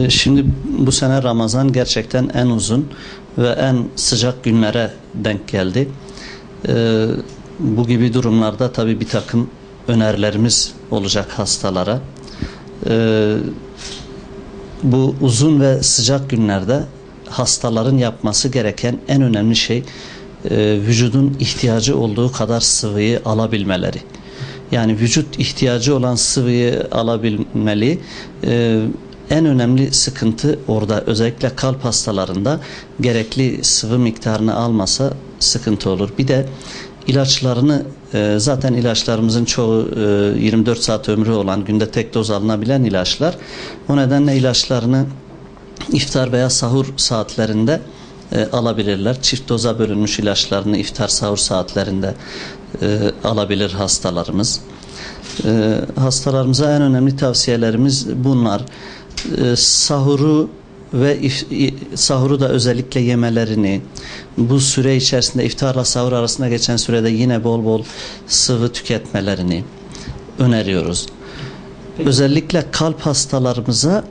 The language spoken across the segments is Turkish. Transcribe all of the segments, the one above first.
Şimdi bu sene Ramazan gerçekten en uzun ve en sıcak günlere denk geldi. Bu gibi durumlarda tabii bir takım önerilerimiz olacak hastalara. Bu uzun ve sıcak günlerde hastaların yapması gereken en önemli şey vücudun ihtiyacı olduğu kadar sıvıyı alabilmeleri. Yani vücut ihtiyacı olan sıvıyı alabilmeli. En önemli sıkıntı orada. Özellikle kalp hastalarında gerekli sıvı miktarını almasa sıkıntı olur. Bir de ilaçlarını zaten ilaçlarımızın çoğu 24 saat ömrü olan, günde tek doz alınabilen ilaçlar. O nedenle ilaçlarını iftar veya sahur saatlerinde alabilirler. Çift doza bölünmüş ilaçlarını iftar sahur saatlerinde alabilir hastalarımız. Hastalarımıza en önemli tavsiyelerimiz bunlar. Sahuru da özellikle yemelerini, bu süre içerisinde iftarla sahur arasında geçen sürede yine bol bol sıvı tüketmelerini öneriyoruz. Özellikle kalp hastalarımıza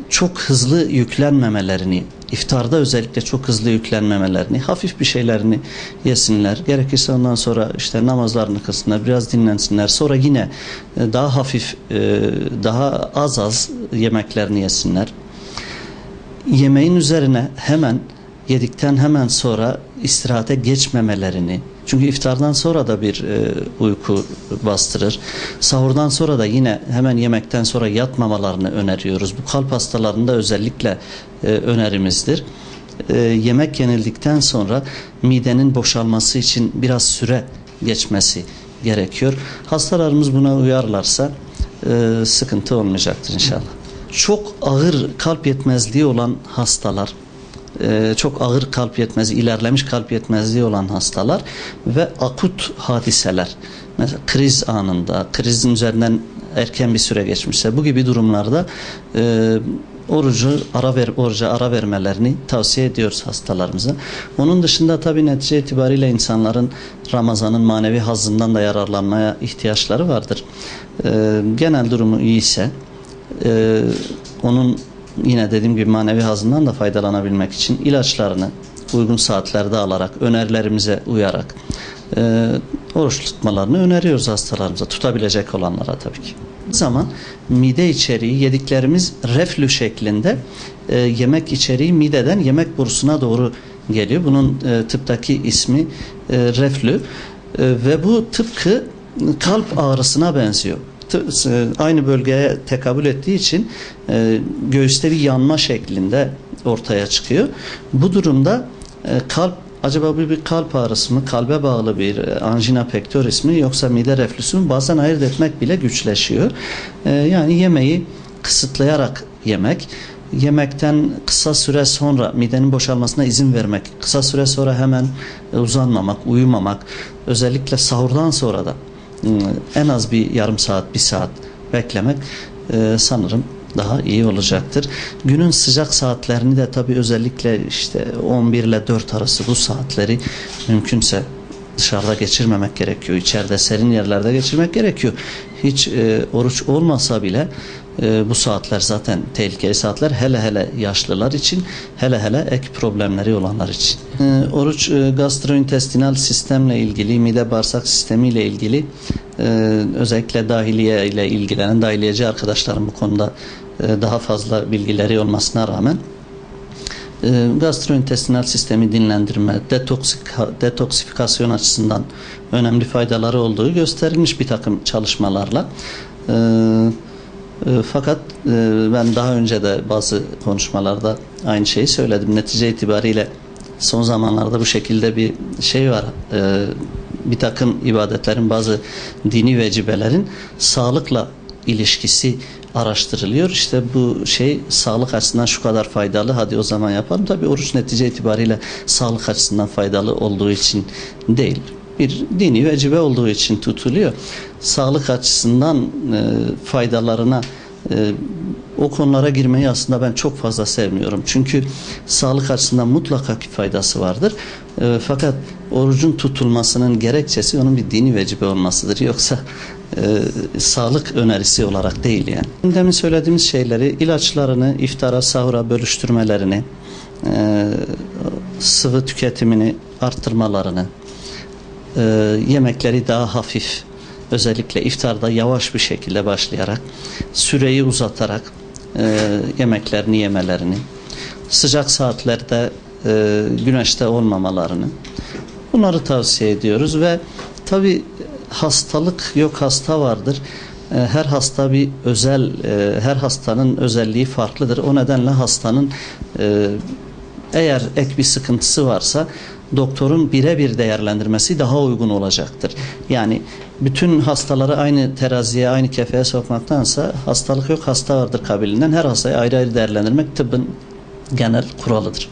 çok hızlı yüklenmemelerini, iftarda özellikle çok hızlı yüklenmemelerini, hafif bir şeylerini yesinler. Gerekirse ondan sonra işte namazlarını kılsınlar, biraz dinlensinler. Sonra yine daha hafif, daha az yemeklerini yesinler. Yemeğin üzerine yedikten hemen sonra istirahate geçmemelerini, çünkü iftardan sonra da bir uyku bastırır. Sahurdan sonra da yine hemen yemekten sonra yatmamalarını öneriyoruz. Bu kalp hastalarında özellikle önerimizdir. Yemek yenildikten sonra midenin boşalması için biraz süre geçmesi gerekiyor. Hastalarımız buna uyarlarsa sıkıntı olmayacaktır inşallah. Çok ağır kalp yetmezliği olan hastalar, çok ağır kalp yetmezliği, ilerlemiş kalp yetmezliği olan hastalar ve akut hadiseler, mesela kriz anında, krizin üzerinden erken bir süre geçmişse, bu gibi durumlarda oruca ara vermelerini tavsiye ediyoruz hastalarımıza. Onun dışında tabii netice itibariyle insanların Ramazan'ın manevi hazzından da yararlanmaya ihtiyaçları vardır. Genel durumu iyiyse onun yine dediğim gibi manevi hazından da faydalanabilmek için ilaçlarını uygun saatlerde alarak, önerilerimize uyarak oruç tutmalarını öneriyoruz hastalarımıza, tutabilecek olanlara tabii ki. Zaman mide içeriği, yediklerimiz reflü şeklinde, yemek içeriği mideden yemek borusuna doğru geliyor. Bunun tıptaki ismi reflü ve bu tıpkı kalp ağrısına benziyor. Aynı bölgeye tekabül ettiği için göğüste bir yanma şeklinde ortaya çıkıyor. Bu durumda acaba bu bir kalp ağrısı mı, kalbe bağlı bir angina pectoris mi, yoksa mide reflüsü mü, bazen ayırt etmek bile güçleşiyor. Yani yemeği kısıtlayarak yemek, yemekten kısa süre sonra midenin boşalmasına izin vermek, kısa süre sonra hemen uzanmamak, uyumamak, özellikle sahurdan sonra da en az bir yarım saat, bir saat beklemek sanırım daha iyi olacaktır. Günün sıcak saatlerini de tabii özellikle işte 11 ile 4 arası bu saatleri mümkünse dışarıda geçirmemek gerekiyor. İçeride serin yerlerde geçirmek gerekiyor. Hiç oruç olmasa bile bu saatler zaten tehlikeli saatler, hele yaşlılar için, hele ek problemleri olanlar için. Oruç gastrointestinal sistemle ilgili, mide bağırsak sistemiyle ilgili özellikle dahiliye ile ilgilenen dahiliyeci arkadaşlarım bu konuda daha fazla bilgileri olmasına rağmen gastrointestinal sistemi dinlendirme, detoksifikasyon açısından önemli faydaları olduğu gösterilmiş bir takım çalışmalarla. Fakat ben daha önce de bazı konuşmalarda aynı şeyi söyledim. Netice itibariyle son zamanlarda bu şekilde bir şey var. Bir takım ibadetlerin, bazı dini vecibelerin sağlıkla ilişkisi araştırılıyor. İşte bu şey sağlık açısından şu kadar faydalı, hadi o zaman yapalım. Tabii oruç netice itibariyle sağlık açısından faydalı olduğu için değil, bir dini vecibe olduğu için tutuluyor. Sağlık açısından faydalarına, o konulara girmeyi aslında ben çok fazla sevmiyorum. Çünkü sağlık açısından mutlaka ki faydası vardır. Fakat orucun tutulmasının gerekçesi onun bir dini vecibe olmasıdır. Yoksa sağlık önerisi olarak değil yani. Demin söylediğimiz şeyleri, ilaçlarını iftara, sahura bölüştürmelerini, sıvı tüketimini arttırmalarını, yemekleri daha hafif, özellikle iftarda yavaş bir şekilde başlayarak, süreyi uzatarak yemeklerini yemelerini, sıcak saatlerde güneşte olmamalarını, bunları tavsiye ediyoruz ve tabii hastalık yok, hasta vardır. Her hasta bir özel, her hastanın özelliği farklıdır. O nedenle hastanın eğer ek bir sıkıntısı varsa doktorun birebir değerlendirmesi daha uygun olacaktır. Yani bütün hastaları aynı teraziye, aynı kefeye sokmaktansa hastalık yok, hasta vardır kabilinden her hastayı ayrı ayrı değerlendirmek tıbbın genel kuralıdır.